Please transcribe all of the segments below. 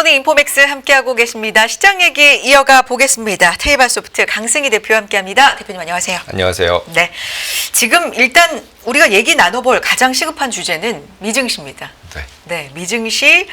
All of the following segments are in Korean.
굿모닝 인포맥스 함께하고 계십니다. 시장 얘기 이어가 보겠습니다. 테이바소프트 강승희 대표와 함께합니다. 대표님 안녕하세요. 안녕하세요. 네, 지금 일단 우리가 얘기 나눠볼 가장 시급한 주제는 미증시입니다. 네, 미증시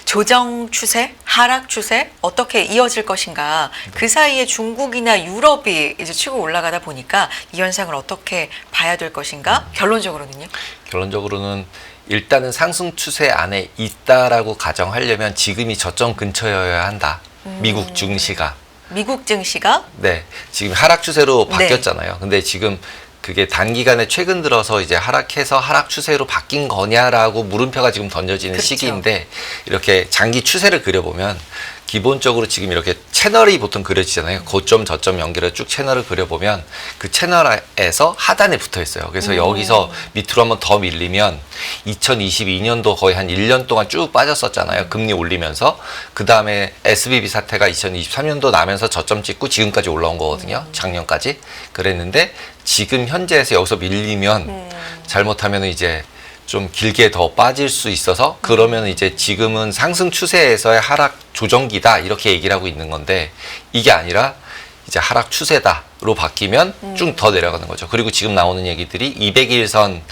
조정 추세, 하락 추세 어떻게 이어질 것인가. 그 사이에 중국이나 유럽이 이제 치고 올라가다 보니까 이 현상을 어떻게 봐야 될 것인가. 결론적으로는요? 결론적으로는 일단은 상승 추세 안에 있다라고 가정하려면 지금이 저점 근처여야 한다. 미국 증시가. 미국 증시가? 네, 지금 하락 추세로 바뀌었잖아요. 근데 지금 그게 단기간에 최근 들어서 이제 하락해서 하락 추세로 바뀐 거냐라고 물음표가 지금 던져지는 그렇죠. 시기인데, 이렇게 장기 추세를 그려보면 기본적으로 지금 이렇게 채널이 보통 그려지잖아요. 고점 저점 연결해 쭉 채널을 그려보면 그 채널에서 하단에 붙어 있어요. 그래서 여기서 밑으로 한번 더 밀리면 2022년도 거의 한 1년 동안 쭉 빠졌었잖아요. 금리 올리면서. 그 다음에 SVB 사태가 2023년도 나면서 저점 찍고 지금까지 올라온 거거든요. 작년까지. 그랬는데 지금 현재에서 여기서 밀리면 잘못하면 이제 좀 길게 더 빠질 수 있어서 그러면 이제 지금은 상승 추세에서의 하락 조정기다 이렇게 얘기를 하고 있는 건데 이게 아니라 이제 하락 추세다로 바뀌면 쭉 더 내려가는 거죠. 그리고 지금 나오는 얘기들이 200일선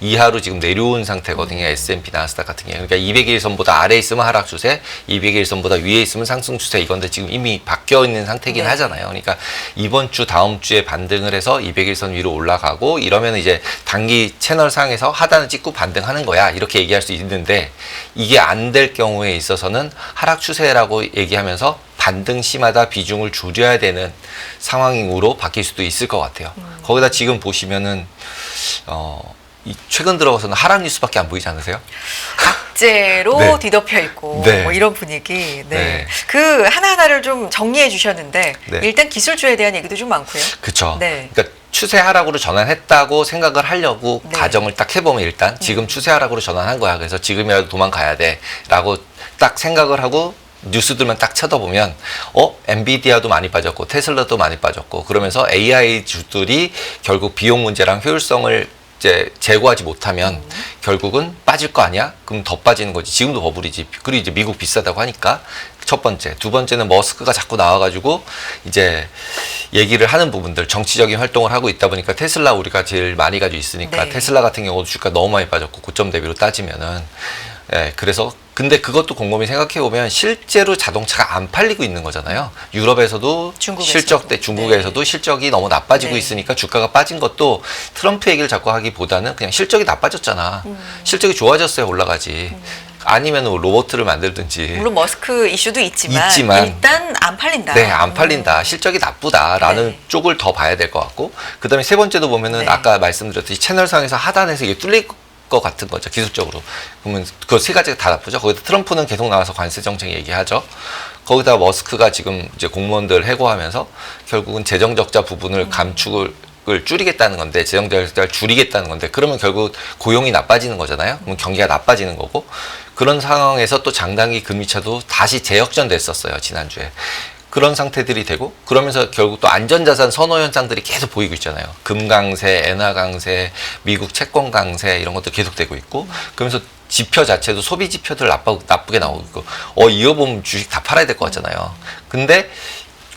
이하로 지금 내려온 상태거든요. S&P 나스닥 같은 경우. 그러니까 200일선보다 아래에 있으면 하락 추세, 200일선보다 위에 있으면 상승 추세. 이건데 지금 이미 바뀌어 있는 상태긴 하잖아요. 그러니까 이번 주 다음 주에 반등을 해서 200일선 위로 올라가고 이러면 이제 단기 채널 상에서 하단을 찍고 반등하는 거야. 이렇게 얘기할 수 있는데 이게 안 될 경우에 있어서는 하락 추세라고 얘기하면서 반등 시마다 비중을 줄여야 되는 상황으로 바뀔 수도 있을 것 같아요. 거기다 지금 보시면은 최근 들어서는 하락 뉴스밖에 안 보이지 않으세요? 악재로 네. 뒤덮여 있고 네. 뭐 이런 분위기. 네. 네. 그 하나하나를 좀 정리해 주셨는데 네. 일단 기술주에 대한 얘기도 좀 많고요. 그렇죠. 네. 그러니까 추세 하락으로 전환했다고 생각을 하려고 네. 가정을 딱 해보면 일단 지금 추세 하락으로 전환한 거야. 그래서 지금이라도 도망가야 돼라고 딱 생각을 하고 뉴스들만 딱 쳐다보면 엔비디아도 많이 빠졌고 테슬라도 많이 빠졌고 그러면서 AI 주들이 결국 비용 문제랑 효율성을 이제 제고하지 못하면 결국은 빠질 거 아니야? 그럼 더 빠지는 거지. 지금도 버블이지. 그리고 이제 미국 비싸다고 하니까 첫 번째. 두 번째는 머스크가 자꾸 나와가지고 이제 얘기를 하는 부분들, 정치적인 활동을 하고 있다 보니까 테슬라 우리가 제일 많이 가지고 있으니까 네. 테슬라 같은 경우도 주가 너무 많이 빠졌고 고점 대비로 따지면은 그래서 근데 그것도 곰곰이 생각해 보면 실제로 자동차가 안 팔리고 있는 거잖아요. 유럽에서도 중국에서도 실적이 너무 나빠지고 있으니까 주가가 빠진 것도 트럼프 얘기를 자꾸 하기보다는 그냥 실적이 나빠졌잖아. 실적이 좋아졌어야 올라가지. 아니면 로봇을 만들든지. 물론 머스크 이슈도 있지만 일단 안 팔린다. 네, 안 팔린다. 실적이 나쁘다라는 쪽을 더 봐야 될 것 같고 그다음에 세 번째도 보면은 아까 말씀드렸듯이 채널상에서 하단에서 이게 뚫릴 것 같은 거죠. 기술적으로. 그러면 그 세 가지가 다 나쁘죠. 거기다 트럼프는 계속 나와서 관세 정책 얘기하죠. 거기다 머스크가 지금 이제 공무원들 해고하면서 결국은 재정 적자 부분을 감축을 줄이겠다는 건데 재정 적자를 줄이겠다는 건데 그러면 결국 고용이 나빠지는 거잖아요. 그럼 경기가 나빠지는 거고 그런 상황에서 또 장단기 금리차도 다시 재역전됐었어요. 지난주에. 그런 상태들이 되고 그러면서 결국 또 안전자산 선호 현상들이 계속 보이고 있잖아요. 금 강세, 엔화 강세, 미국 채권 강세 이런 것도 계속 되고 있고 그러면서 지표 자체도 소비 지표들 나쁘게 나오고 있고 이거 보면 주식 다 팔아야 될 것 같잖아요. 근데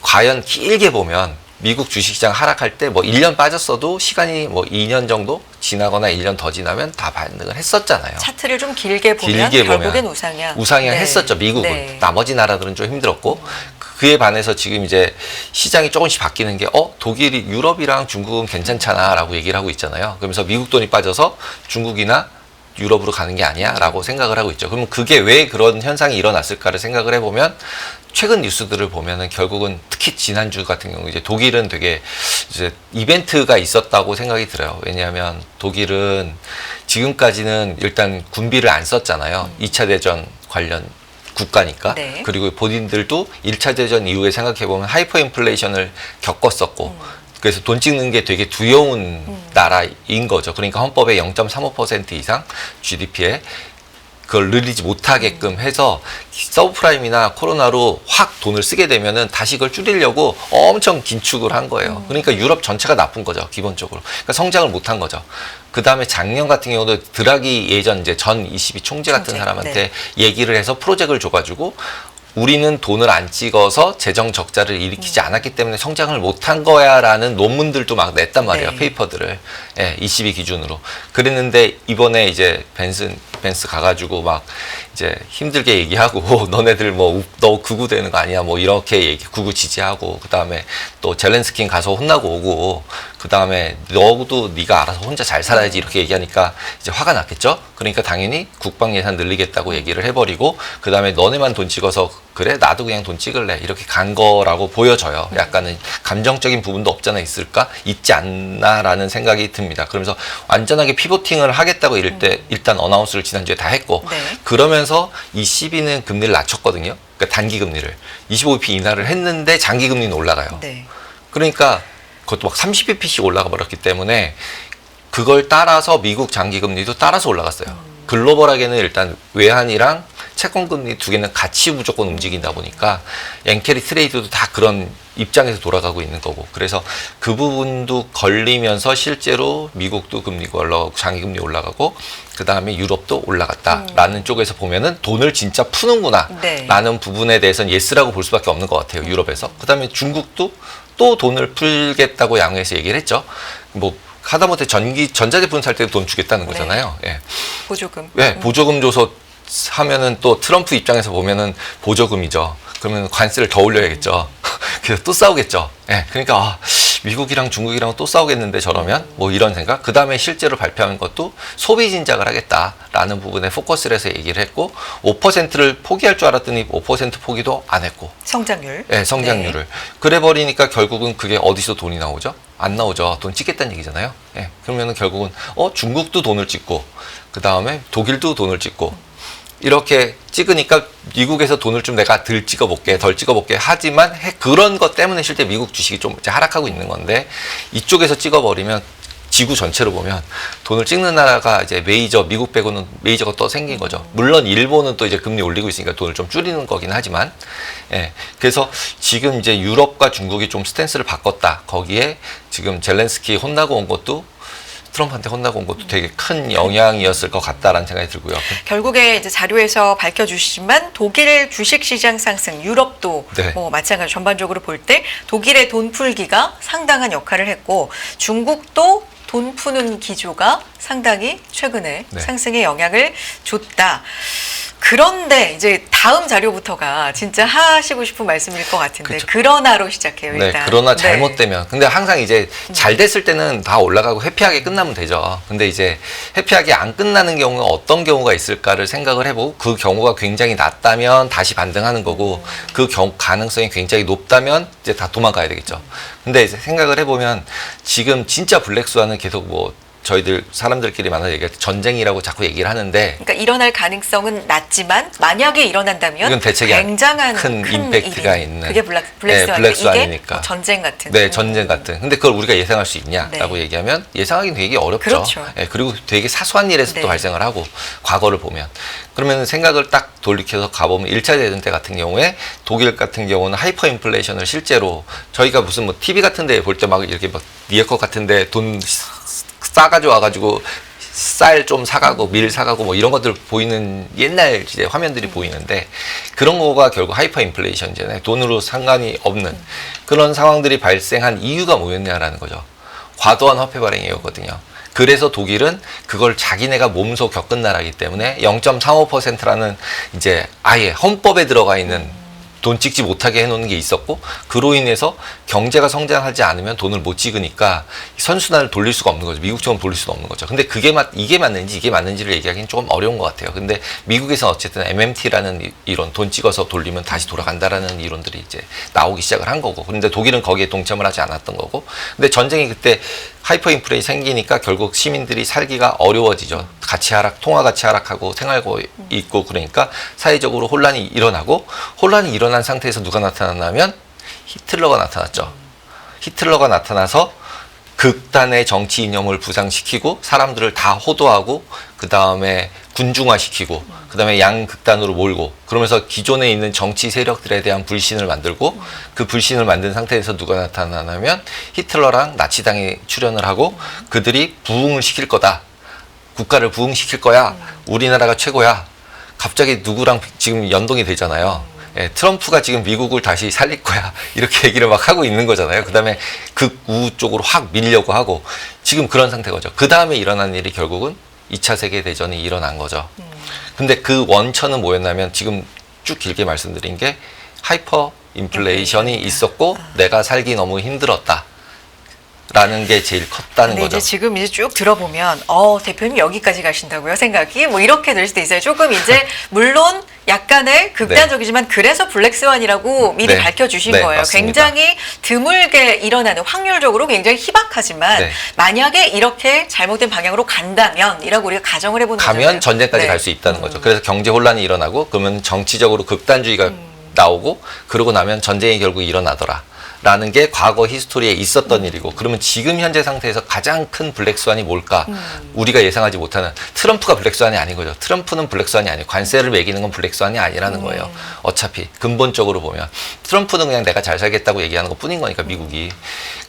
과연 길게 보면 미국 주식시장 하락할 때 뭐 1년 빠졌어도 시간이 뭐 2년 정도 지나거나 1년 더 지나면 다 반등을 했었잖아요. 차트를 좀 길게 보면 결국엔 우상향. 우상향 했었죠. 미국은. 나머지 나라들은 좀 힘들었고 그에 반해서 지금 이제 시장이 조금씩 바뀌는 게 독일이 유럽이랑 중국은 괜찮잖아 라고 얘기를 하고 있잖아요. 그러면서 미국 돈이 빠져서 중국이나 유럽으로 가는 게 아니야 라고 생각을 하고 있죠. 그러면 그게 왜 그런 현상이 일어났을까를 생각을 해보면 최근 뉴스들을 보면은 결국은 특히 지난주 같은 경우 이제 독일은 되게 이제 이벤트가 있었다고 생각이 들어요. 왜냐하면 독일은 지금까지는 일단 군비를 안 썼잖아요. 2차 대전 관련 국가니까. 그리고 본인들도 1차 대전 이후에 생각해보면 하이퍼 인플레이션을 겪었었고 그래서 돈 찍는 게 되게 두려운 나라인 거죠. 그러니까 헌법에 0.35% 이상 GDP에 그걸 늘리지 못하게끔 해서 서브프라임이나 코로나로 확 돈을 쓰게 되면은 다시 그걸 줄이려고 엄청 긴축을 한 거예요. 그러니까 유럽 전체가 나쁜 거죠, 기본적으로. 그러니까 성장을 못한 거죠. 그 다음에 작년 같은 경우도 드라기 예전 이제 전 ECB 총재 같은 사람한테 얘기를 해서 프로젝트를 줘가지고 우리는 돈을 안 찍어서 재정 적자를 일으키지 않았기 때문에 성장을 못한 거야라는 논문들도 막 냈단 말이에요. 네. 페이퍼들을. 예, 22 기준으로. 그랬는데 이번에 이제 벤스 가가지고 막 이제 힘들게 얘기하고 너네들 뭐 너 극우 되는 거 아니야 뭐 이렇게 얘기 극우 지지하고 그다음에 또 젤렌스킨 가서 혼나고 오고 그다음에 너도 네가 알아서 혼자 잘 살아야지 이렇게 얘기하니까 이제 화가 났겠죠. 그러니까 당연히 국방 예산 늘리겠다고 얘기를 해버리고 그다음에 너네만 돈 찍어서 그래 나도 그냥 돈 찍을래 이렇게 간 거라고 보여져요. 약간은 감정적인 부분도 없잖아 있을까 있지 않나라는 생각이 듭니다. 그러면서 완전하게 피보팅을 하겠다고 이럴 때 일단 어나운스를 지난주에 다 했고 네. 그러면서 이 CB는 금리를 낮췄거든요. 그러니까 단기 금리를 25bp 인하를 했는데 장기 금리는 올라가요. 네. 그러니까 그것도 막 30bp씩 올라가 버렸기 때문에 그걸 따라서 미국 장기 금리도 따라서 올라갔어요. 글로벌하게는 일단 외환이랑 채권 금리 두 개는 같이 무조건 움직인다 보니까 엔캐리 트레이드도 다 그런 입장에서 돌아가고 있는 거고 그래서 그 부분도 걸리면서 실제로 미국도 금리가 올라가고 장기 금리 올라가고 그 다음에 유럽도 올라갔다라는 쪽에서 보면은 돈을 진짜 푸는구나 네. 라는 부분에 대해서는 예스라고 볼 수밖에 없는 것 같아요. 유럽에서. 그 다음에 중국도 또 돈을 풀겠다고 양회에서 얘기를 했죠. 뭐 하다못해 전자제품 살 때도 돈 주겠다는 거잖아요. 예. 보조금. 네, 보조금 줘서 하면은 또 트럼프 입장에서 보면은 보조금이죠. 그러면 관세를 더 올려야겠죠. 그래서 또 싸우겠죠. 예, 그러니까 아, 미국이랑 중국이랑 또 싸우겠는데 저러면 뭐 이런 생각. 그 다음에 실제로 발표한 것도 소비 진작을 하겠다라는 부분에 포커스를 해서 얘기를 했고 5%를 포기할 줄 알았더니 5% 포기도 안 했고. 성장률. 네, 성장률을. 그래 버리니까 결국은 그게 어디서 돈이 나오죠? 안 나오죠. 돈 찍겠다는 얘기잖아요. 예, 그러면은 결국은 중국도 돈을 찍고 그 다음에 독일도 돈을 찍고 이렇게 찍으니까 미국에서 돈을 좀 내가 덜 찍어볼게 하지만 그런 것 때문에 실제 미국 주식이 좀 이제 하락하고 있는 건데 이쪽에서 찍어버리면 지구 전체로 보면 돈을 찍는 나라가 이제 미국 빼고는 메이저가 또 생긴 거죠. 물론 일본은 또 이제 금리 올리고 있으니까 돈을 좀 줄이는 거긴 하지만, 예. 그래서 지금 이제 유럽과 중국이 좀 스탠스를 바꿨다. 거기에 지금 젤렌스키 혼나고 온 것도 트럼프한테 혼나고 온 것도 되게 큰 영향이었을 것 같다라는 생각이 들고요. 결국에 이제 자료에서 밝혀주시지만 독일 주식시장 상승, 유럽도 네. 뭐 마찬가지 전반적으로 볼 때 독일의 돈 풀기가 상당한 역할을 했고 중국도 돈 푸는 기조가 상당히 최근에 네. 상승에 영향을 줬다. 그런데 이제 다음 자료부터가 진짜 하시고 싶은 말씀일 것 같은데 그쵸. 그러나로 시작해요 네, 일단. 그러나 네. 잘못되면. 근데 항상 이제 잘 됐을 때는 다 올라가고 해피하게 끝나면 되죠. 근데 이제 해피하게 안 끝나는 경우가 어떤 경우가 있을까를 생각을 해보고 그 경우가 굉장히 낮다면 다시 반등하는 거고 그 가능성이 굉장히 높다면 이제 다 도망가야 되겠죠. 근데 이제 생각을 해보면 지금 진짜 블랙스완은 계속 뭐 저희들 사람들끼리 만나서 얘기할 때 전쟁이라고 자꾸 얘기를 하는데 그러니까 일어날 가능성은 낮지만 만약에 일어난다면 이건 대책이 굉장한 큰 임팩트가 일이. 있는 그게 블랙스완이니까 블랙스완이니까. 이게 뭐 전쟁 같은. 네, 전쟁 같은. 근데 그걸 우리가 예상할 수 있냐라고 네. 얘기하면 예상하기는 되게 어렵죠. 그렇죠. 네, 그리고 되게 사소한 일에서 네. 또 발생을 하고 과거를 보면 그러면 생각을 딱 돌이켜서 가보면 1차 대전 때 같은 경우에 독일 같은 경우는 하이퍼 인플레이션을 실제로 저희가 무슨 뭐 TV 같은 데 볼 때 막 이렇게 막 리어커 같은 데 돈 싸가지고 와가지고 쌀 좀 사가고 밀 사가고 뭐 이런 것들 보이는 옛날 이제 화면들이 보이는데 그런 거가 결국 하이퍼 인플레이션이잖아요. 돈으로 상관이 없는 그런 상황들이 발생한 이유가 뭐였냐라는 거죠. 과도한 화폐 발행이었거든요. 그래서 독일은 그걸 자기네가 몸소 겪은 나라이기 때문에 0.35%라는 이제 아예 헌법에 들어가 있는 돈 찍지 못하게 해놓는 게 있었고 그로 인해서 경제가 성장하지 않으면 돈을 못 찍으니까 선순환을 돌릴 수가 없는 거죠. 미국처럼 돌릴 수가 없는 거죠. 근데 이게 맞는지 이게 맞는지를 얘기하기는 조금 어려운 것 같아요. 근데 미국에서는 어쨌든 MMT라는 이론 돈 찍어서 돌리면 다시 돌아간다라는 이론들이 이제 나오기 시작을 한 거고 근데 독일은 거기에 동참을 하지 않았던 거고 근데 전쟁이 그때 하이퍼 인플레이 생기니까 결국 시민들이 살기가 어려워지죠. 가치 하락, 통화 가치 하락하고 생활고 있고 그러니까 사회적으로 혼란이 일어나고 혼란이 일어난 상태에서 누가 나타났냐면 히틀러가 나타났죠. 히틀러가 나타나서 극단의 정치 이념을 부상시키고 사람들을 다 호도하고 그 다음에 군중화시키고 그 다음에 양극단으로 몰고 그러면서 기존에 있는 정치 세력들에 대한 불신을 만들고 그 불신을 만든 상태에서 누가 나타나냐면 히틀러랑 나치당이 출연을 하고 그들이 부흥을 시킬 거다. 국가를 부흥시킬 거야. 우리나라가 최고야. 갑자기 누구랑 지금 연동이 되잖아요. 예, 트럼프가 지금 미국을 다시 살릴 거야 이렇게 얘기를 막 하고 있는 거잖아요. 그다음에 극우 쪽으로 확 밀려고 하고 지금 그런 상태거죠. 그다음에 일어난 일이 결국은 2차 세계대전이 일어난 거죠. 근데 그 원천은 뭐였냐면 지금 쭉 길게 말씀드린 게 하이퍼 인플레이션이 있었고 내가 살기 너무 힘들었다. 라는 게 제일 컸다는 근데 거죠. 이제 지금 이제 쭉 들어보면 대표님 여기까지 가신다고요? 생각이 뭐 이렇게 될 수도 있어요. 조금 이제 물론 약간의 극단적이지만 그래서 블랙스완이라고 미리 네. 밝혀주신 네, 거예요. 맞습니다. 굉장히 드물게 일어나는 확률적으로 굉장히 희박하지만 네. 만약에 이렇게 잘못된 방향으로 간다면이라고 우리가 가정을 해보는 거잖아요. 가면 전쟁까지 네. 갈 수 있다는 거죠. 그래서 경제 혼란이 일어나고 그러면 정치적으로 극단주의가 나오고 그러고 나면 전쟁이 결국 일어나더라. 라는 게 과거 히스토리에 있었던 일이고 그러면 지금 현재 상태에서 가장 큰 블랙스완이 뭘까? 우리가 예상하지 못하는 트럼프가 블랙스완이 아닌 거죠. 트럼프는 블랙스완이 아니에요. 관세를 매기는 건 블랙스완이 아니라는 거예요. 어차피 근본적으로 보면 트럼프는 그냥 내가 잘 살겠다고 얘기하는 것 뿐인 거니까 미국이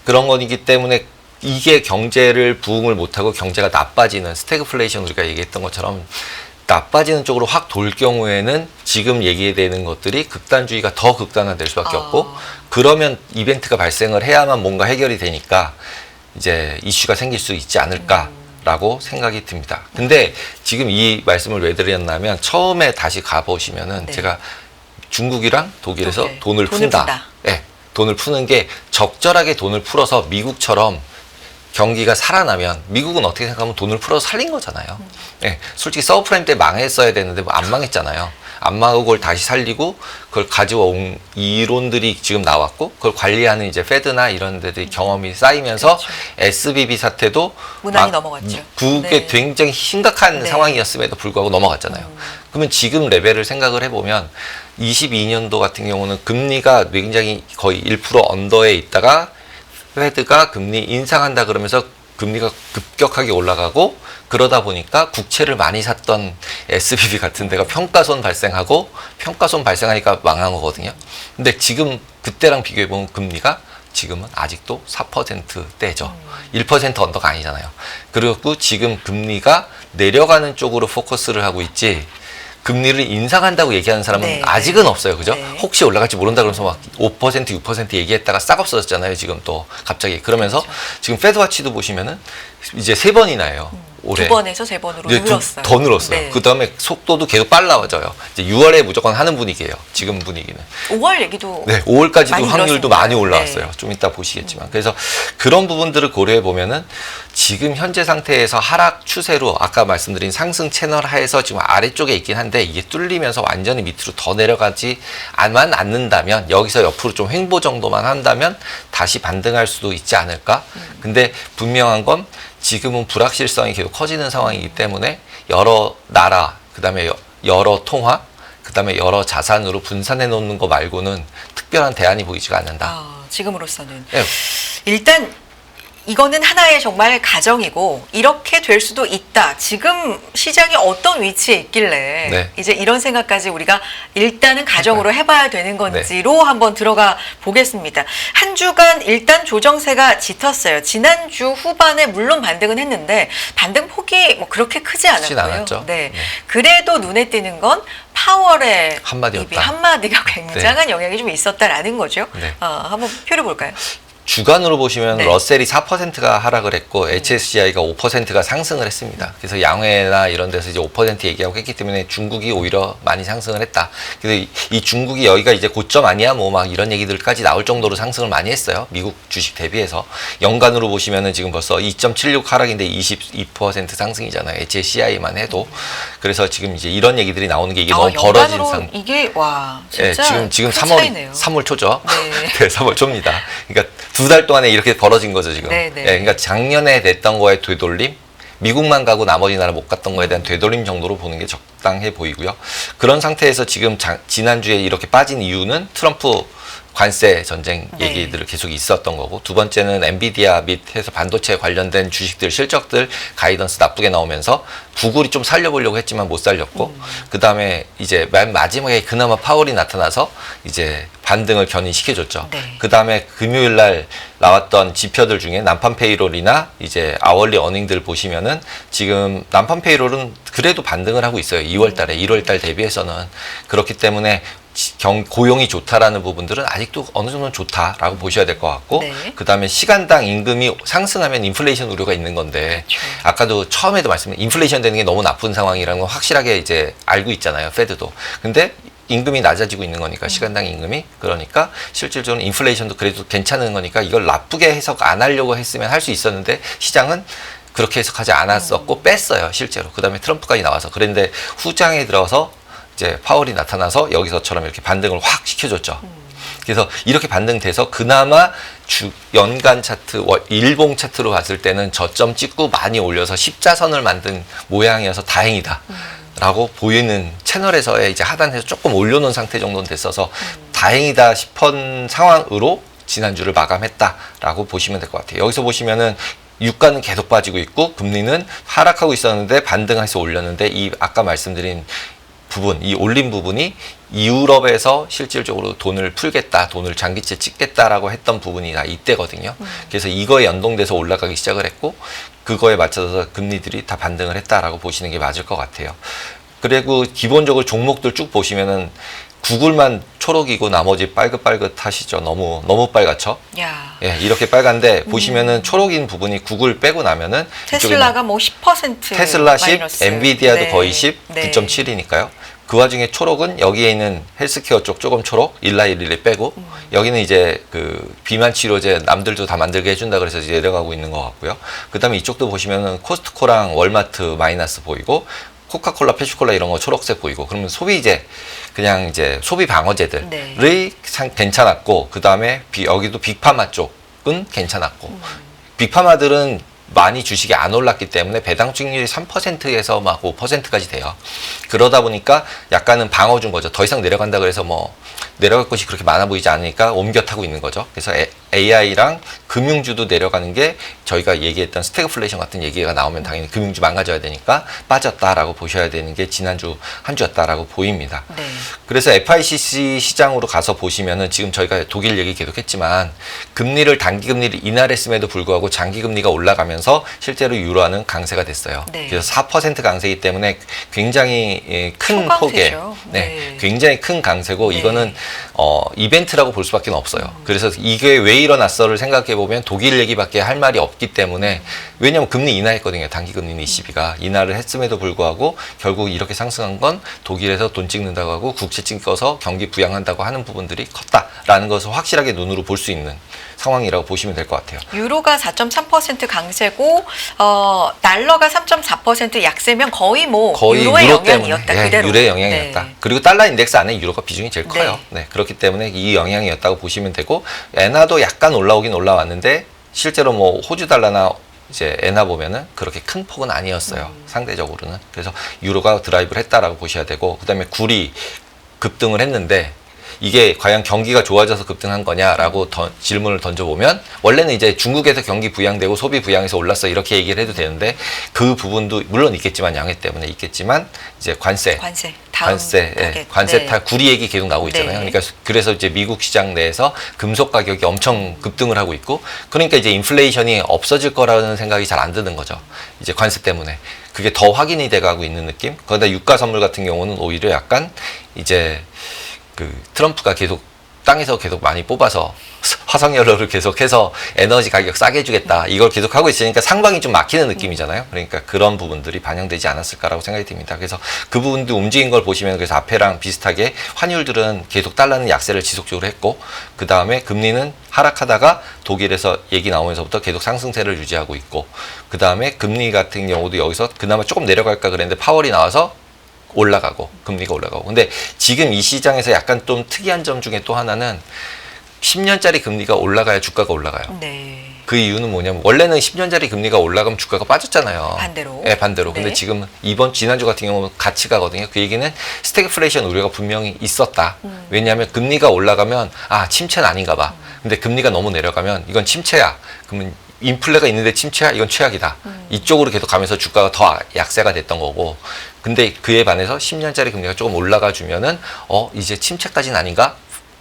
그런 거이기 때문에 이게 경제를 부흥을 못하고 경제가 나빠지는 스태그플레이션 우리가 얘기했던 것처럼 나빠지는 쪽으로 확 돌 경우에는 지금 얘기되는 것들이 극단주의가 더 극단화될 수밖에 없고 그러면 이벤트가 발생을 해야만 뭔가 해결이 되니까 이제 이슈가 생길 수 있지 않을까라고 생각이 듭니다. 근데 지금 이 말씀을 왜 드렸냐면 처음에 다시 가보시면은 네. 제가 중국이랑 독일에서 독일. 돈을 돈을 푼다. 푼다. 네, 돈을 푸는 게 적절하게 돈을 풀어서 미국처럼 경기가 살아나면 미국은 어떻게 생각하면 돈을 풀어서 살린 거잖아요. 네, 솔직히 서브프라임 때 망했어야 되는데 뭐 안 망했잖아요. 안 망하고 그걸 다시 살리고 그걸 가지고 온 이론들이 지금 나왔고 그걸 관리하는 이제 페드나 이런 데들이 경험이 쌓이면서 그렇죠. SBB 사태도 무난히 넘어갔죠. 그게 네. 굉장히 심각한 네. 상황이었음에도 불구하고 넘어갔잖아요. 그러면 지금 레벨을 생각을 해보면 22년도 같은 경우는 금리가 굉장히 거의 1% 언더에 있다가 페드가 금리 인상한다 그러면서 금리가 급격하게 올라가고 그러다 보니까 국채를 많이 샀던 SBB 같은 데가 평가손 발생하고 평가손 발생하니까 망한 거거든요. 근데 지금 그때랑 비교해보면 금리가 지금은 아직도 4%대죠. 1% 언더가 아니잖아요. 그리고 지금 금리가 내려가는 쪽으로 포커스를 하고 있지 금리를 인상한다고 얘기하는 사람은 네, 아직은 없어요. 그죠? 네. 혹시 올라갈지 모른다 그러면서 막 5%, 6% 얘기했다가 싹 없어졌잖아요. 지금 또 갑자기. 그러면서 그렇죠. 지금 페드와치도 보시면은 이제 3번이나요. 올해. 2번에서 3번으로 이제 늘었어요. 더 늘었어요. 네. 그 다음에 속도도 계속 빨라져요. 이제 6월에 무조건 하는 분위기예요. 지금 분위기는. 5월 얘기도 네, 5월까지도 많이 확률도 늘었으니까요. 많이 올라왔어요. 네. 좀 이따 보시겠지만. 그래서 그런 부분들을 고려해 보면은 지금 현재 상태에서 하락 추세로 아까 말씀드린 상승 채널 하에서 지금 아래쪽에 있긴 한데 이게 뚫리면서 완전히 밑으로 더 내려가지 않는다면 여기서 옆으로 좀 횡보 정도만 한다면 다시 반등할 수도 있지 않을까? 근데 분명한 건 지금은 불확실성이 계속 커지는 상황이기 때문에 여러 나라, 그다음에 여러 통화, 그다음에 여러 자산으로 분산해 놓는 거 말고는 특별한 대안이 보이지가 않는다. 지금으로서는 네. 일단 이거는 하나의 정말 가정이고 이렇게 될 수도 있다. 지금 시장이 어떤 위치에 있길래 네. 이제 이런 생각까지 우리가 일단은 가정으로 해봐야 되는 건지로 한번 들어가 보겠습니다. 한 주간 일단 조정세가 짙었어요. 지난주 후반에 물론 반등은 했는데 반등 폭이 뭐 그렇게 크지 크진 않았고요. 않았죠. 네. 네. 그래도 눈에 띄는 건 파월의 한마디였다. 입이 한마디가 굉장한 영향이 좀 있었다라는 거죠. 네. 한번 표를 볼까요? 주간으로 보시면 네. 러셀이 4%가 하락을 했고 HSCI가 5%가 상승을 했습니다. 그래서 양회나 이런 데서 이제 5% 얘기하고 했기 때문에 중국이 오히려 많이 상승을 했다. 그래서 이 중국이 여기가 이제 고점 아니야 뭐 막 이런 얘기들까지 나올 정도로 상승을 많이 했어요. 미국 주식 대비해서. 연간으로 보시면은 지금 벌써 2.76 하락인데 22% 상승이잖아요. HSCI만 해도. 그래서 지금 이제 이런 얘기들이 나오는 게 이게 너무 벌어진 연간으로 상. 이게 와 네, 진짜 지금 큰 3월 차이네요. 3월 초죠. 네. 네, 3월 초입니다. 그러니까 2달 동안에 이렇게 벌어진 거죠, 지금. 네, 네. 그러니까 작년에 냈던 거에 되돌림, 미국만 가고 나머지 나라 못 갔던 거에 대한 되돌림 정도로 보는 게 적당해 보이고요. 그런 상태에서 지금 지난주에 이렇게 빠진 이유는 트럼프 관세 전쟁 네. 얘기들을 계속 있었던 거고, 두 번째는 엔비디아 및 해서 반도체 관련된 주식들 실적들 가이던스 나쁘게 나오면서 구글이 좀 살려보려고 했지만 못 살렸고, 그 다음에 이제 맨 마지막에 그나마 파월이 나타나서 이제 반등을 견인시켜줬죠. 네. 그 다음에 금요일 날 나왔던 지표들 중에 난판 페이롤이나 이제 아월리 어닝들 보시면은 지금 난판 페이롤은 그래도 반등을 하고 있어요. 2월 달에, 1월 달 대비해서는. 그렇기 때문에 고용이 좋다라는 부분들은 아직도 어느 정도는 좋다라고 보셔야 될 것 같고, 네. 그 다음에 시간당 임금이 상승하면 인플레이션 우려가 있는 건데, 그렇죠. 아까도 처음에도 말씀드린 인플레이션 되는 게 너무 나쁜 상황이라는 건 확실하게 이제 알고 있잖아요, 페드도. 근데 임금이 낮아지고 있는 거니까, 시간당 임금이. 그러니까 실질적으로 인플레이션도 그래도 괜찮은 거니까 이걸 나쁘게 해석 안 하려고 했으면 할 수 있었는데, 시장은 그렇게 해석하지 않았었고 뺐어요, 실제로. 그 다음에 트럼프까지 나와서. 그런데 후장에 들어서 이제 파월이 나타나서 여기서처럼 이렇게 반등을 확 시켜줬죠. 그래서 이렇게 반등돼서 그나마 연간 차트, 일봉 차트로 봤을 때는 저점 찍고 많이 올려서 십자선을 만든 모양이어서 다행이다. 라고 보이는 채널에서의 이제 하단에서 조금 올려놓은 상태 정도는 됐어서 다행이다 싶은 상황으로 지난주를 마감했다라고 보시면 될 것 같아요. 여기서 보시면은 유가는 계속 빠지고 있고 금리는 하락하고 있었는데 반등해서 올렸는데, 이 아까 말씀드린 부분, 이 올린 부분이 유럽에서 실질적으로 돈을 풀겠다, 돈을 장기채 찍겠다라고 했던 부분이 다 이때거든요. 그래서 이거에 연동돼서 올라가기 시작을 했고, 그거에 맞춰서 금리들이 다 반등을 했다라고 보시는 게 맞을 것 같아요. 그리고 기본적으로 종목들 쭉 보시면은 구글만 초록이고 나머지 빨긋빨긋하시죠. 너무 빨갛죠. 야. 예, 이렇게 빨간데 보시면은 초록인 부분이 구글 빼고 나면은 테슬라가 뭐 10% 테슬라 10, 마이너스. 엔비디아도 네. 거의 10, 네. 9.7이니까요. 그 와중에 초록은 여기에 있는 헬스케어 쪽 조금 초록, 일라일리를 빼고, 여기는 이제 그 비만 치료제 남들도 다 만들게 해준다 그래서 이제 내려가고 있는 것 같고요. 그 다음에 이쪽도 보시면은 코스트코랑 월마트 마이너스 보이고, 코카콜라, 페슈콜라 이런 거 초록색 보이고, 그러면 소비재, 그냥 이제 소비 방어제들이 네. 괜찮았고, 그 다음에 여기도 빅파마 쪽은 괜찮았고, 빅파마들은 많이 주식이 안 올랐기 때문에 배당 수익률이 3%에서 막 5%까지 돼요. 그러다 보니까 약간은 방어 준 거죠. 더 이상 내려간다 그래서 뭐 내려갈 것이 그렇게 많아 보이지 않으니까 옮겨 타고 있는 거죠. 그래서 AI랑 금융주도 내려가는 게 저희가 얘기했던 스태그플레이션 같은 얘기가 나오면 당연히 금융주 망가져야 되니까 빠졌다라고 보셔야 되는 게 지난주 한 주였다라고 보입니다. 네. 그래서 FICC 시장으로 가서 보시면은 지금 저희가 독일 얘기 계속 했지만 금리를 단기 금리를 인하했음에도 불구하고 장기 금리가 올라가면서 실제로 유로화는 강세가 됐어요. 네. 그래서 4% 강세이기 때문에 굉장히 큰 폭의 초강세죠. 네, 굉장히 큰 강세고 네. 이거는 이벤트라고 볼 수밖에 없어요. 그래서 이게 왜 일어났어를 생각해 보면 독일 얘기밖에 할 말이 없기 때문에, 왜냐하면 금리 인하했거든요. 단기 금리는 ECB가 인하를 했음에도 불구하고 결국 이렇게 상승한 건 독일에서 돈 찍는다고 하고 국채 찍어서 경기 부양한다고 하는 부분들이 컸다라는 것을 확실하게 눈으로 볼 수 있는 상황이라고 보시면 될 것 같아요. 유로가 4.3% 강세고 달러가 3.4% 약세면 거의 유로의 영향이었다. 네, 그대로. 유로의 영향이었다. 네. 그리고 달러 인덱스 안에 유로가 비중이 제일 커요. 네, 그렇기 때문에 이 영향이었다고 보시면 되고, 엔화도 약간 올라오긴 올라왔는데 실제로 뭐 호주 달러나 이제 엔화 보면은 그렇게 큰 폭은 아니었어요. 상대적으로는. 그래서 유로가 드라이브를 했다라고 보셔야 되고, 그다음에 굴이 급등을 했는데 이게 과연 경기가 좋아져서 급등한 거냐라고 질문을 던져보면, 원래는 이제 중국에서 경기 부양되고 소비 부양해서 올랐어 이렇게 얘기를 해도 되는데, 그 부분도 물론 있겠지만 양해 때문에 있겠지만 이제 관세 네. 구리 얘기 계속 나오고 있잖아요. 네. 그러니까 그래서 이제 미국 시장 내에서 금속 가격이 엄청 급등을 하고 있고, 그러니까 이제 인플레이션이 없어질 거라는 생각이 잘 안 드는 거죠. 이제 관세 때문에 그게 더 확인이 돼가고 있는 느낌. 그러다 유가 선물 같은 경우는 오히려 약간 이제 그 트럼프가 땅에서 계속 많이 뽑아서 화석연료를 계속해서 에너지 가격 싸게 해주겠다, 이걸 계속 하고 있으니까 상방이 좀 막히는 느낌이잖아요. 그러니까 그런 부분들이 반영되지 않았을까라고 생각이 듭니다. 그래서 그 부분도 움직인 걸 보시면, 그래서 앞에랑 비슷하게 환율들은 계속 달러는 약세를 지속적으로 했고, 그 다음에 금리는 하락하다가 독일에서 얘기 나오면서부터 계속 상승세를 유지하고 있고, 그 다음에 금리 같은 경우도 여기서 그나마 조금 내려갈까 그랬는데 파월이 나와서 올라가고, 금리가 올라가고. 근데 지금 이 시장에서 약간 좀 특이한 점 중에 또 하나는 10년짜리 금리가 올라가야 주가가 올라가요. 네. 그 이유는 뭐냐면, 원래는 10년짜리 금리가 올라가면 주가가 빠졌잖아요. 반대로. 네, 반대로. 근데 네. 지금 지난주 같은 경우는 같이 가거든요. 그 얘기는 스태그플레이션 우려가 분명히 있었다. 왜냐하면 금리가 올라가면 침체는 아닌가 봐. 근데 금리가 너무 내려가면 이건 침체야. 그러면 인플레가 있는데 침체야? 이건 최악이다. 이쪽으로 계속 가면서 주가가 더 약세가 됐던 거고, 근데 그에 반해서 10년짜리 금리가 조금 올라가 주면은 이제 침체까지는 아닌가?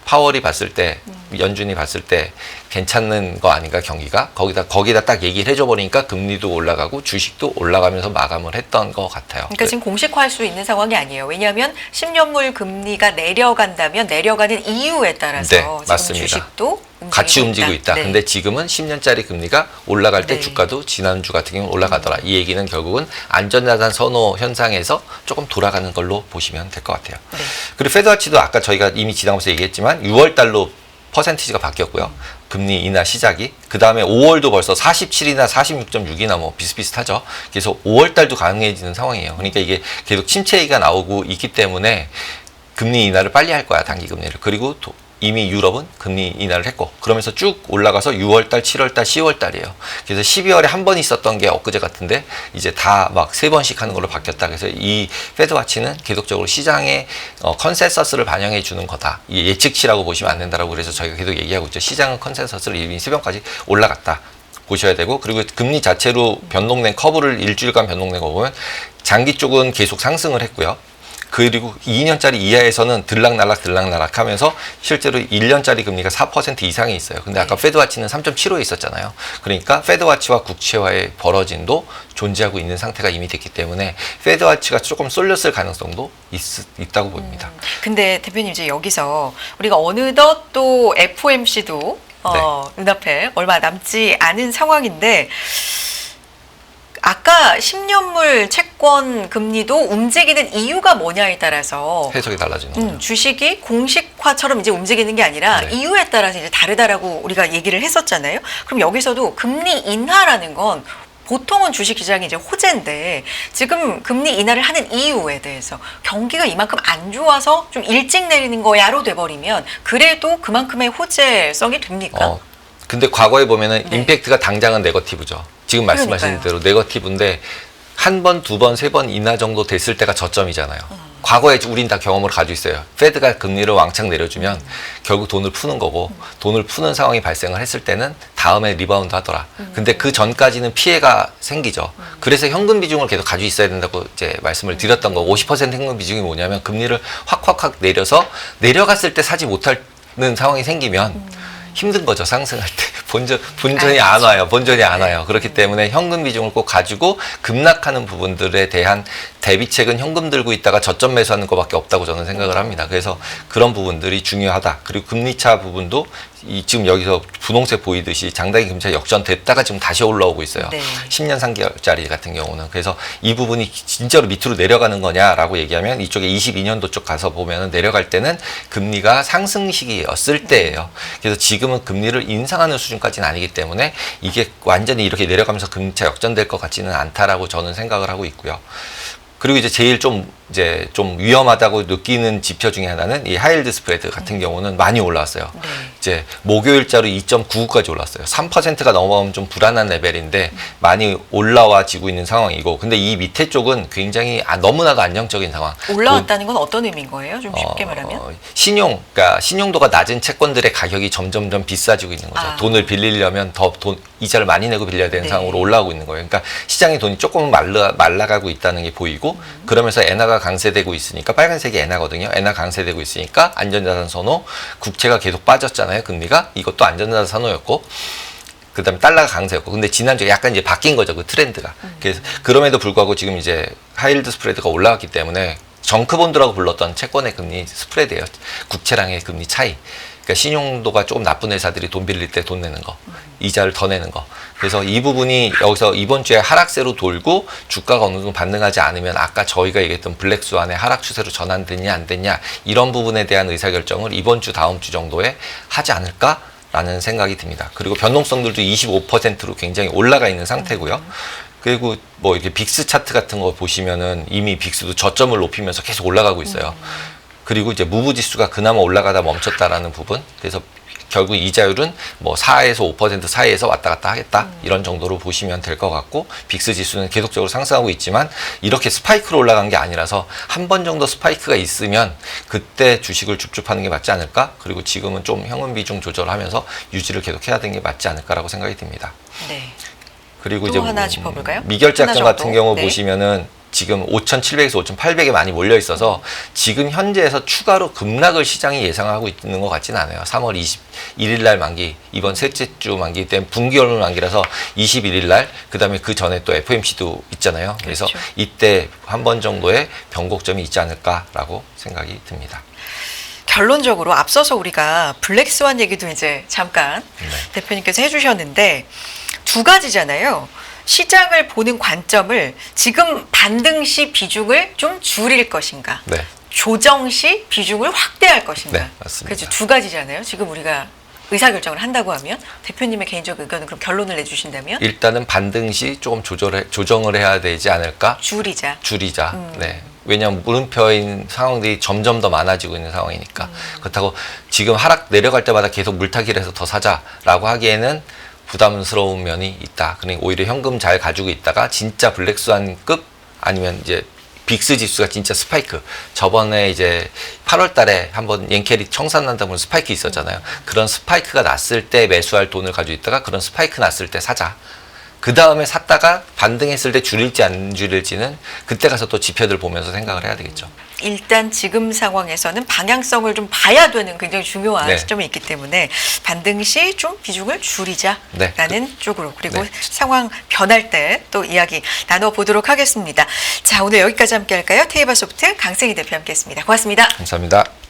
파월이 봤을 때, 연준이 봤을 때 괜찮은 거 아닌가 경기가? 거기다 딱 얘기를 해줘 버리니까 금리도 올라가고 주식도 올라가면서 마감을 했던 것 같아요. 그러니까 지금 공식화할 수 있는 상황이 아니에요. 왜냐하면 10년물 금리가 내려간다면 내려가는 이유에 따라서 네, 지금 맞습니다. 주식도 같이 움직이고 있다. 네. 근데 지금은 10년짜리 금리가 올라갈 때 네. 주가도 지난주 같은 경우는 올라가더라. 이 얘기는 결국은 안전자산 선호 현상에서 조금 돌아가는 걸로 보시면 될 것 같아요. 네. 그리고 페드와치도 아까 저희가 이미 지나가면서 얘기했지만 6월 달로 퍼센티지가 바뀌었고요. 금리 인하 시작이. 그 다음에 5월도 벌써 47이나 46.6이나 뭐 비슷비슷하죠. 그래서 5월 달도 강해지는 상황이에요. 그러니까 이게 계속 침체 얘기가 나오고 있기 때문에 금리 인하를 빨리 할 거야, 단기 금리를. 그리고 이미 유럽은 금리 인하를 했고, 그러면서 쭉 올라가서 6월달, 7월달, 10월달이에요. 그래서 12월에 한 번 있었던 게 엊그제 같은데 이제 다 막 3번씩 하는 걸로 바뀌었다. 그래서 이 페드와치는 계속적으로 시장의 컨센서스를 반영해 주는 거다. 이게 예측치라고 보시면 안 된다라고 그래서 저희가 계속 얘기하고 있죠. 시장은 컨센서스를 이미 3번까지 올라갔다. 보셔야 되고, 그리고 금리 자체로 변동된 커브를 일주일간 변동된 거 보면 장기 쪽은 계속 상승을 했고요. 그리고 2년짜리 이하에서는 들락날락 하면서 실제로 1년짜리 금리가 4% 이상이 있어요. 근데 아까 페드와치는 3.75에 있었잖아요. 그러니까 페드와치와 국채와의 벌어진도 존재하고 있는 상태가 이미 됐기 때문에 페드와치가 조금 쏠렸을 가능성도 있다고 보입니다. 근데 대표님 이제 여기서 우리가 어느덧 또 FOMC도 눈앞에 얼마 남지 않은 상황인데, 아까 10년물 채권 금리도 움직이는 이유가 뭐냐에 따라서 해석이 달라지는 거죠. 주식이 공식화처럼 이제 움직이는 게 아니라 네. 이유에 따라서 이제 다르다라고 우리가 얘기를 했었잖아요. 그럼 여기서도 금리 인하라는 건 보통은 주식시장이 이제 호재인데, 지금 금리 인하를 하는 이유에 대해서 경기가 이만큼 안 좋아서 좀 일찍 내리는 거야로 돼버리면 그래도 그만큼의 호재성이 됩니까? 근데 과거에 보면은 네. 임팩트가 당장은 네거티브죠. 지금 말씀하신 대로 네거티브인데 한 번, 두 번, 세 번 인하 정도 됐을 때가 저점이잖아요. 과거에 우린 다 경험을 가지고 있어요. 페드가 금리를 왕창 내려주면 결국 돈을 푸는 거고, 돈을 푸는 상황이 발생을 했을 때는 다음에 리바운드 하더라. 근데 그 전까지는 피해가 생기죠. 그래서 현금 비중을 계속 가지고 있어야 된다고 이제 말씀을 드렸던 거고, 50% 현금 비중이 뭐냐면 금리를 확 내려서 내려갔을 때 사지 못하는 상황이 생기면 힘든 거죠. 상승할 때 본전이 안 와요. 본전이 안 와요. 그렇기 때문에 현금 비중을 꼭 가지고 급락하는 부분들에 대한 대비책은 현금 들고 있다가 저점 매수하는 것밖에 없다고 저는 생각을 합니다. 그래서 그런 부분들이 중요하다. 그리고 금리차 부분도 지금 여기서 분홍색 보이듯이 장단기 금리차 역전됐다가 지금 다시 올라오고 있어요. 네. 10년 3개월짜리 같은 경우는. 그래서 이 부분이 진짜로 밑으로 내려가는 거냐라고 얘기하면 이쪽에 22년도 쪽 가서 보면 내려갈 때는 금리가 상승 시기였을 때예요. 그래서 지금은 금리를 인상하는 수준까지는 아니기 때문에 이게 완전히 이렇게 내려가면서 금리차 역전될 것 같지는 않다라고 저는 생각을 하고 있고요. 그리고 이제 제일 좀 위험하다고 느끼는 지표 중에 하나는 이 하이힐드 스프레드 같은 경우는 많이 올라왔어요. 네. 이제 목요일자로 2.99까지 올랐어요. 3%가 넘어가면 좀 불안한 레벨인데 많이 올라와지고 있는 상황이고, 근데 이 밑에 쪽은 굉장히 너무나도 안정적인 상황. 올라왔다는 건 어떤 의미인 거예요? 좀 쉽게 말하면? 그러니까 신용도가 낮은 채권들의 가격이 점점점 비싸지고 있는 거죠. 돈을 빌리려면 더 이자를 많이 내고 빌려야 되는 상황으로 올라오고 있는 거예요. 그러니까 시장의 돈이 조금 말라가고 있다는 게 보이고, 그러면서 엔화가 강세되고 있으니까, 빨간색이 엔화거든요. 엔화 강세되고 있으니까 안전자산 선호, 국채가 계속 빠졌잖아요. 금리가. 이것도 안전자산 선호였고, 그 다음에 달러가 강세였고. 근데 지난주에 약간 이제 바뀐 거죠. 그 트렌드가. 그래서 그럼에도 불구하고 지금 이제 하이힐드 스프레드가 올라왔기 때문에 정크본드라고 불렀던 채권의 금리 스프레드예요. 국채랑의 금리 차이. 그러니까 신용도가 조금 나쁜 회사들이 돈 빌릴 때 돈 내는 거, 이자를 더 내는 거. 그래서 이 부분이 여기서 이번 주에 하락세로 돌고 주가가 어느 정도 반등하지 않으면 아까 저희가 얘기했던 블랙스완의 하락 추세로 전환됐냐 안 됐냐, 이런 부분에 대한 의사결정을 이번 주 다음 주 정도에 하지 않을까라는 생각이 듭니다. 그리고 변동성들도 25%로 굉장히 올라가 있는 상태고요. 그리고 뭐 이렇게 빅스 차트 같은 거 보시면은 이미 빅스도 저점을 높이면서 계속 올라가고 있어요. 그리고 이제 무브 지수가 그나마 올라가다 멈췄다라는 부분. 그래서 결국 이자율은 뭐 4에서 5% 사이에서 왔다 갔다 하겠다, 이런 정도로 보시면 될 것 같고, 빅스 지수는 계속적으로 상승하고 있지만 이렇게 스파이크로 올라간 게 아니라서 한 번 정도 스파이크가 있으면 그때 주식을 줍줍하는 게 맞지 않을까. 그리고 지금은 좀 현금 비중 조절하면서 유지를 계속 해야 되는 게 맞지 않을까라고 생각이 듭니다. 네. 그리고 또 이제 하나 짚어볼까요? 미결작권 하나 같은 정도? 경우 네. 보시면은 지금 5,700에서 5,800에 많이 몰려 있어서 지금 현재에서 추가로 급락을 시장이 예상하고 있는 것 같지는 않아요. 3월 21일 날 만기, 이번 셋째 주 만기 때문에 분기월 만기라서 21일 날, 그다음에 그 전에 또 FOMC도 있잖아요. 그래서 그렇죠. 이때 한 번 정도의 변곡점이 있지 않을까라고 생각이 듭니다. 결론적으로 앞서서 우리가 블랙스완 얘기도 이제 잠깐 대표님께서 해주셨는데 두 가지잖아요. 시장을 보는 관점을 지금 반등 시 비중을 좀 줄일 것인가, 네. 조정 시 비중을 확대할 것인가. 네, 맞습니다. 그렇죠. 두 가지잖아요. 지금 우리가 의사결정을 한다고 하면 대표님의 개인적 의견은 그럼 결론을 내주신다면 일단은 반등 시 조금 조정을 해야 되지 않을까? 줄이자. 네. 왜냐하면 물음표인 상황들이 점점 더 많아지고 있는 상황이니까. 그렇다고 지금 하락 내려갈 때마다 계속 물타기를 해서 더 사자라고 하기에는 부담스러운 면이 있다. 그러니까 오히려 현금 잘 가지고 있다가 진짜 블랙스완급 아니면 이제 빅스 지수가 진짜 스파이크. 저번에 이제 8월 달에 한번 옌켈이 청산난다면 스파이크 있었잖아요. 그런 스파이크가 났을 때 매수할 돈을 가지고 있다가 그런 스파이크 났을 때 사자. 그 다음에 샀다가 반등했을 때 줄일지 안 줄일지는 그때 가서 또 지표들 보면서 생각을 해야 되겠죠. 일단 지금 상황에서는 방향성을 좀 봐야 되는 굉장히 중요한 네. 시점이 있기 때문에 반등 시 좀 비중을 줄이자라는 네. 쪽으로, 그리고 네. 상황 변할 때 또 이야기 나눠보도록 하겠습니다. 자, 오늘 여기까지 함께 할까요? 테이바소프트 강승희 대표 함께 했습니다. 고맙습니다. 감사합니다.